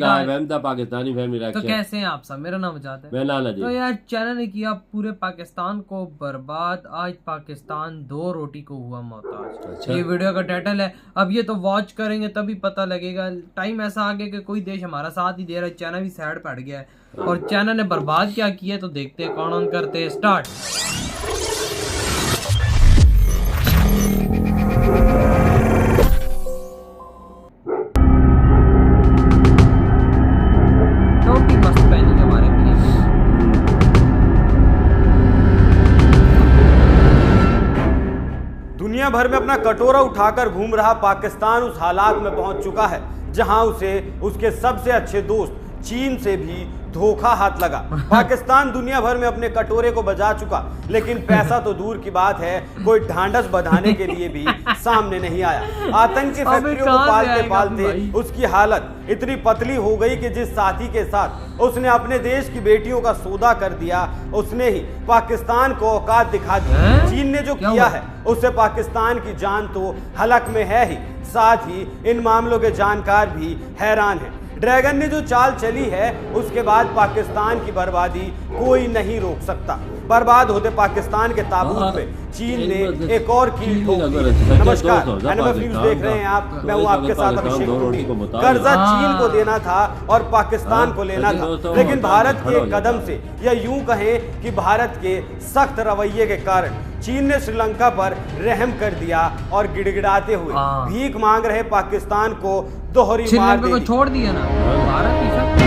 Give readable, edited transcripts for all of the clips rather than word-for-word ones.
Pakistani family तो कैसे हैं आप सब? मेरा नाम आजाद है। मैं नाना जी। तो यार चाइना ने किया पूरे पाकिस्तान को बर्बाद। आज पाकिस्तान 2 रोटी को हुआ मोहताज। अच्छा। ये वीडियो का टाइटल है। अब ये तो वॉच करेंगे तभी पता लगेगा। टाइम ऐसा आ गया कि कोई देश हमारा साथ ही दे रहा है, चाइना भी साइड पड़ गया है। और चाइना ने बर्बाद क्या किया तो देखते हैं। कौन करते हैं स्टार्ट। दुनिया भर में अपना कटोरा उठाकर घूम रहा पाकिस्तान उस हालात में पहुंच चुका है जहां उसे उसके सबसे अच्छे दोस्त चीन से भी धोखा हाथ लगा। पाकिस्तान दुनिया भर में अपने कटोरे को बजा चुका, लेकिन पैसा तो दूर की बात है, कोई ढांढस बधाने के लिए भी सामने नहीं आया। आतंक की फैक्ट्रियों को पालते पालते उसकी हालत इतनी पतली हो गई कि जिस साथी के साथ उसने अपने देश की बेटियों का सौदा कर दिया, उसने ही पाकिस्तान को औकात दिखा दी। चीन ने जो किया है उससे पाकिस्तान की जान तो हलक में है ही, साथ ही इन मामलों के जानकार भी हैरान हैं। ड्रैगन ने जो चाल चली है उसके बाद पाकिस्तान की बर्बादी कोई नहीं रोक सकता। बर्बाद होते पाकिस्तान के ताबूत पे चीन ने एक और कील ठोक दी। नमस्कार, एनएमएफ न्यूज़ देख रहे हैं आप। मैं हूं आपके साथ अभिषेक टूटी। कर्जा चीन को देना था और पाकिस्तान को लेना था, लेकिन भारत के कदम से या यूं कहें कि भारत के सख्त रवैये के कारण चीन ने श्रीलंका पर रहम कर दिया और गिड़गिड़ाते हुए भीख मांग रहे पाकिस्तान को दोहरी मार दे दी। छोड़ दिया ना भारत उसके साथ।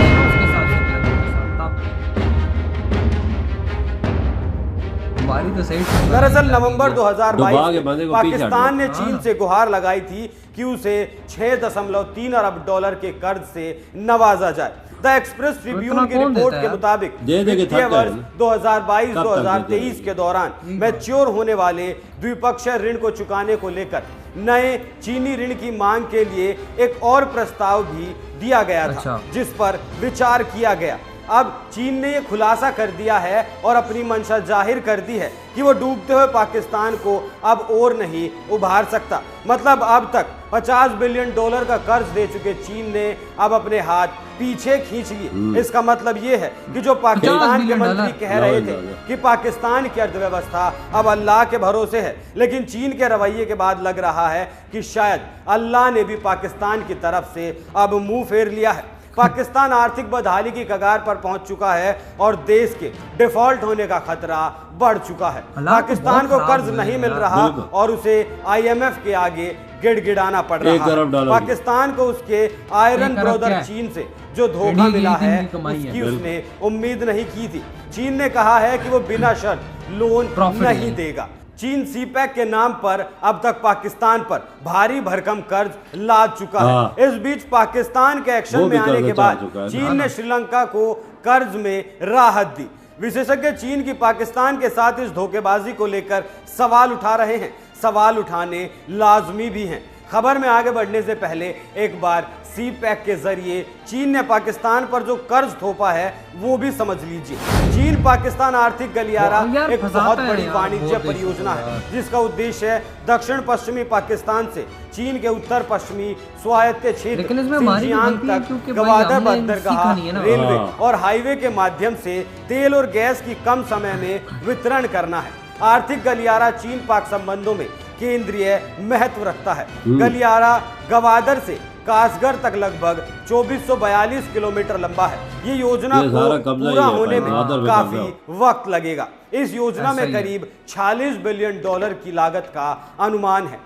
दरअसल नवंबर 2022 में पाकिस्तान ने चीन से गुहार लगाई थी कि उसे 6.3 अरब डॉलर के कर्ज से नवाजा जाए। द एक्सप्रेस ट्रिब्यून की रिपोर्ट के मुताबिक वित्तीय वर्ष 2022-2023 के दौरान मैच्योर होने वाले द्विपक्षीय ऋण को चुकाने को लेकर नए चीनी ऋण की मांग के लिए एक और प्रस्ताव भी दिया गया था, जिस पर विचार किया गया। अब चीन ने यह खुलासा कर दिया है और अपनी मंशा जाहिर कर दी है कि वो डूबते हुए पाकिस्तान को अब और नहीं उभार सकता। मतलब अब तक 50 बिलियन डॉलर का कर्ज दे चुके चीन ने अब अपने हाथ पीछे खींच लिए। इसका मतलब ये है कि जो पाकिस्तान के मंत्री कह रहे थे कि पाकिस्तान की अर्थव्यवस्था अब अल्लाह के भरोसे है, लेकिन चीन के रवैये के बाद लग रहा है कि शायद अल्लाह ने भी पाकिस्तान की तरफ से अब मुंह फेर लिया है। पाकिस्तान आर्थिक बदहाली की कगार पर पहुंच चुका है और देश के डिफॉल्ट होने का खतरा बढ़ चुका है। पाकिस्तान को कर्ज नहीं मिल रहा और उसे आईएमएफ के आगे गिड़गिड़ाना पड़ रहा है। पाकिस्तान को उसके आयरन ब्रदर चीन से जो धोखा मिला है उसकी उसने उम्मीद नहीं की थी। चीन ने कहा है कि वो बिना शर्त लोन नहीं देगा। चीन सीपैक के नाम पर अब तक पाकिस्तान पर भारी भरकम कर्ज लाद चुका है। इस बीच पाकिस्तान के एक्शन में आने के बाद चीन ने श्रीलंका को कर्ज में राहत दी। विशेषज्ञ चीन की पाकिस्तान के साथ इस धोखेबाजी को लेकर सवाल उठा रहे हैं। सवाल उठाने लाजमी भी हैं। खबर में आगे बढ़ने से पहले एक बार सीपैक के जरिए चीन ने पाकिस्तान पर जो कर्ज थोपा है वो भी समझ लीजिए। चीन पाकिस्तान आर्थिक गलियारा एक बहुत बड़ी वाणिज्य परियोजना है जिसका उद्देश्य है दक्षिण पश्चिमी पाकिस्तान से चीन के उत्तर पश्चिमी स्वायत्त क्षेत्र सिंजियांग तक गवादर बंदरगाह, रेलवे और हाईवे के माध्यम से तेल और गैस की कम समय में वितरण करना है। आर्थिक गलियारा चीन पाक संबंधों में केंद्रीय महत्व रखता है। गलियारा गवादर से कासगढ़ तक लगभग 2442 किलोमीटर लंबा है। ये योजना को पूरा होने में काफी वक्त लगेगा। इस योजना में करीब 46 बिलियन डॉलर की लागत का अनुमान है।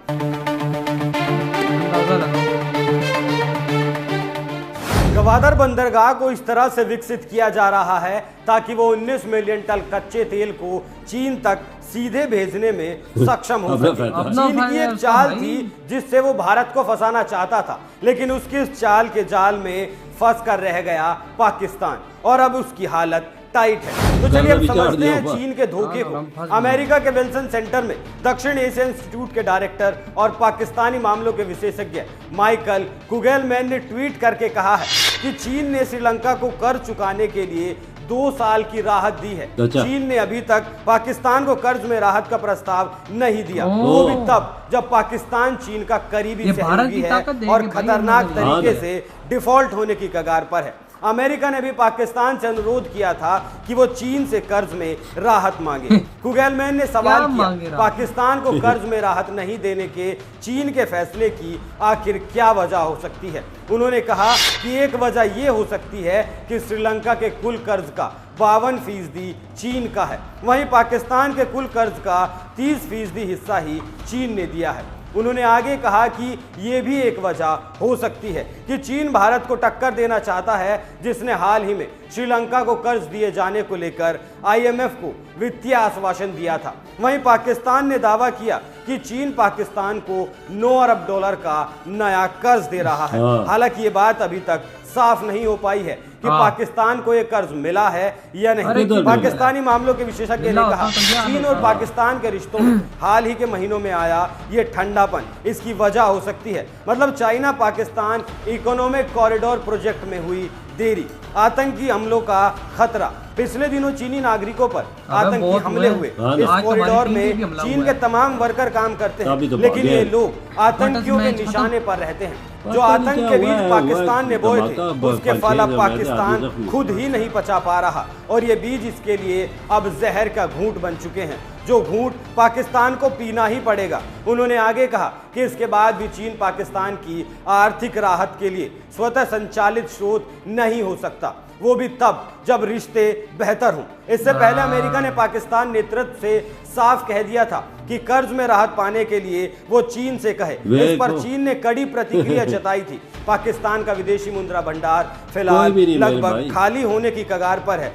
गवादर बंदरगाह को इस तरह से विकसित किया जा रहा है ताकि वो 19 मिलियन टन कच्चे तेल को चीन तक सीधे भेजने में सक्षम हो सके। चीन की एक चाल थी जिससे वो भारत को फंसाना चाहता था, लेकिन उसकी इस चाल के जाल में फंस कर रह गया पाकिस्तान और अब उसकी हालत टाइट है। तो चलिए अब समझते हैं चीन के धोखे को। अमेरिका के विल्सन सेंटर में दक्षिण एशिया इंस्टीट्यूट के डायरेक्टर और पाकिस्तानी मामलों के विशेषज्ञ माइकल कुगेलमैन ने ट्वीट करके कहा है कि चीन ने श्रीलंका को कर्ज चुकाने के लिए 2 साल की राहत दी है। अच्छा। चीन ने अभी तक पाकिस्तान को कर्ज में राहत का प्रस्ताव नहीं दिया, वो भी तब जब पाकिस्तान चीन का करीबी सहयोगी है और खतरनाक तरीके से डिफॉल्ट होने की कगार पर है। अमेरिका ने भी पाकिस्तान से अनुरोध किया था कि वो चीन से कर्ज में राहत मांगे। कुगेलमैन ने सवाल किया, पाकिस्तान को कर्ज में राहत नहीं देने के चीन के फैसले की आखिर क्या वजह हो सकती है। उन्होंने कहा कि एक वजह ये हो सकती है कि श्रीलंका के कुल कर्ज का 52% चीन का है, वहीं पाकिस्तान के कुल कर्ज का 30% हिस्सा ही चीन ने दिया है। उन्होंने आगे कहा कि ये भी एक वजह हो सकती है कि चीन भारत को टक्कर देना चाहता है, जिसने हाल ही में श्रीलंका को कर्ज दिए जाने को लेकर IMF को वित्तीय आश्वासन दिया था। वहीं पाकिस्तान ने दावा किया कि चीन पाकिस्तान को $9 अरब का नया कर्ज दे रहा है। हालांकि ये बात अभी तक साफ नहीं हो पाई है कि पाकिस्तान को ये कर्ज मिला है या नहीं। पाकिस्तानी मामलों के विशेषज्ञ ने कहा चीन और पाकिस्तान के रिश्तों में हाल ही के महीनों में आया ये ठंडापन इसकी वजह हो सकती है। मतलब China Pakistan economic corridor project में हुई देरी, आतंकी हमलों का खतरा। पिछले दिनों चीनी नागरिकों पर आतंकी हमले हुए। इस कॉरिडोर में चीन के तमाम वर्कर काम करते हैं, लेकिन ये लोग आतंकियों के निशाने पर रहते हैं। जो आतंक के बीज पाकिस्तान ने बोए थे, उसके फल अब पाकिस्तान खुद ही नहीं पचा पा रहा, और ये बीज इसके लिए अब जहर का घूंट बन चुके हैं, जो घूंट पाकिस्तान को पीना ही पड़ेगा। उन्होंने आगे कहा कि इसके बाद भी चीन पाकिस्तान की आर्थिक राहत के लिए स्वतः संचालित स्रोत नहीं हो सकता, वो भी तब जब रिश्ते बेहतर हों। इससे पहले अमेरिका ने पाकिस्तान नेतृत्व से साफ कह दिया था कि कर्ज में राहत पाने के लिए वो चीन से कहे। इस पर चीन ने कड़ी प्रतिक्रिया जताई थी। पाकिस्तान का विदेशी मुद्रा भंडार फिलहाल लगभग खाली होने की कगार पर है।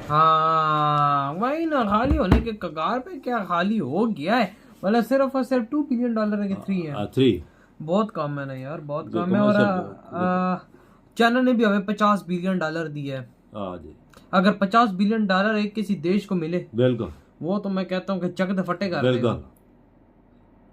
वही ना, खाली होने के कगार पे क्या, खाली हो गया है। मतलब सिर्फ और सिर्फ $2 बिलियन के 3 है। 3 बहुत कम है ना यार, बहुत कम है। और चाइना ने भी हमें $50 बिलियन दिए है। अगर $50 बिलियन एक किसी देश को मिले, बिल्कुल, वो तो मैं कहता हूँ कि चक फटेगा। बिल्कुल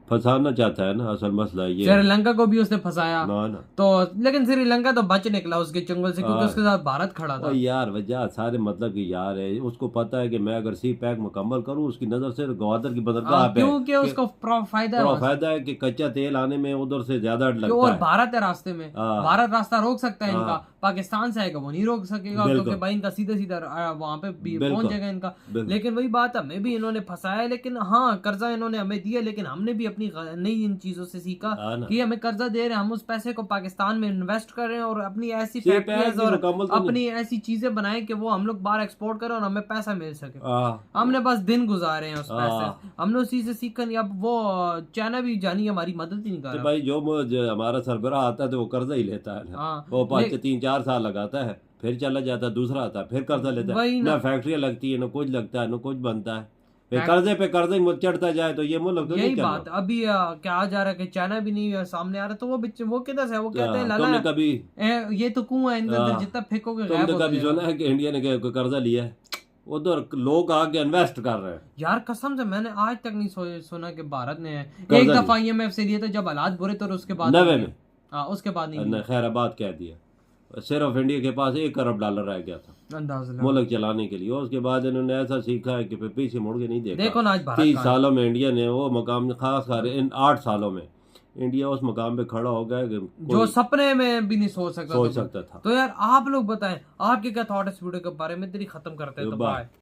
फंसाना चाहता है ना, असल मसला ये। श्रीलंका को भी उसने फंसाया ना। तो लेकिन श्रीलंका तो बच निकला उसके चंगुल से, क्योंकि उसके साथ भारत खड़ा था। यार वजह सारे मतलब कि यार है, उसको पता है कि मैं अगर सी पैक मुकम्मल करूं, उसकी नजर से गवादर की बंदरगाह पे, क्योंकि उसको फायदा है कि कच्चा तेल आने में उधर से ज्यादा लगता है। और भारत है रास्ते में, भारत रास्ता रोक सकता है इनका। पाकिस्तान से आएगा वो नहीं रोक सकेगा, क्योंकि भाई इनका सीधा सीधा वहां पे पहुंच जाएगा इनका। लेकिन वही बात, हमें भी इन्होंने फंसाया। लेकिन हाँ, कर्जा इन्होंने हमें दिया, लेकिन हमने भी नई इन चीजों से सीखा कि हमें कर्जा दे रहे हैं, हम उस पैसे को पाकिस्तान में इन्वेस्ट कर रहे हैं, और अपनी ऐसी फैक्ट्रीज और अपनी ऐसी चीजें बनाएं कि वो हम लोग बाहर एक्सपोर्ट करें और हमें पैसा मिल सके। हमने बस दिन गुजारे हैं उस पैसे, हमने उसी से सीखा नहीं। अब वो चाइना भी जानी हमारी मदद ही नहीं कर रहा। भाई जो हमारा सरबराह आता है तो वो कर्जा ही लेता है, वो 3-4 साल लगाता है, फिर चला जाता है, दूसरा आता है, फिर कर्जा लेता है। ना फैक्ट्रियां लगती है, ना कुछ लगता है, ना कुछ बनता है, कर्जे पे कर्जे चढ़ता जाए तो ये मुल्क तो यही बात। अभी क्या आ जा रहा है कि चाइना भी नहीं सामने आ रहा, तो वो किधर से, वो कहते हैं लाला कभी ये तो कुआं है, इनके अंदर जितना फेंकोगे गायब हो जाएगा। कभी सुना है कि इंडिया ने कर्जा लिया है, उधर लोग आके इन्वेस्ट कर रहे हैं। यार कसम से मैंने आज तक नहीं सुना कि भारत ने एक दफा IMF से लिया था जब हालात बुरे थे, उसके बाद 90 में उसके बाद नहीं। खैराबाद कह दिया, सिर्फ इंडिया के पास $1 अरब रह गया था मुल्क चलाने के लिए। उसके बाद इन्होंने ऐसा सीखा है कि फिर पीछे मुड़ के नहीं देखा। देखो ना आज 30 सालों में इंडिया ने वो मकाम, खास कर इन 8 सालों में इंडिया उस मकाम पे खड़ा हो गया जो सपने में भी नहीं सोच सकता था। था। तो यार आप लोग बताएं, आपके क्या थॉट है इस वीडियो के बारे में। तेरी खत्म करते हैं तो बाय।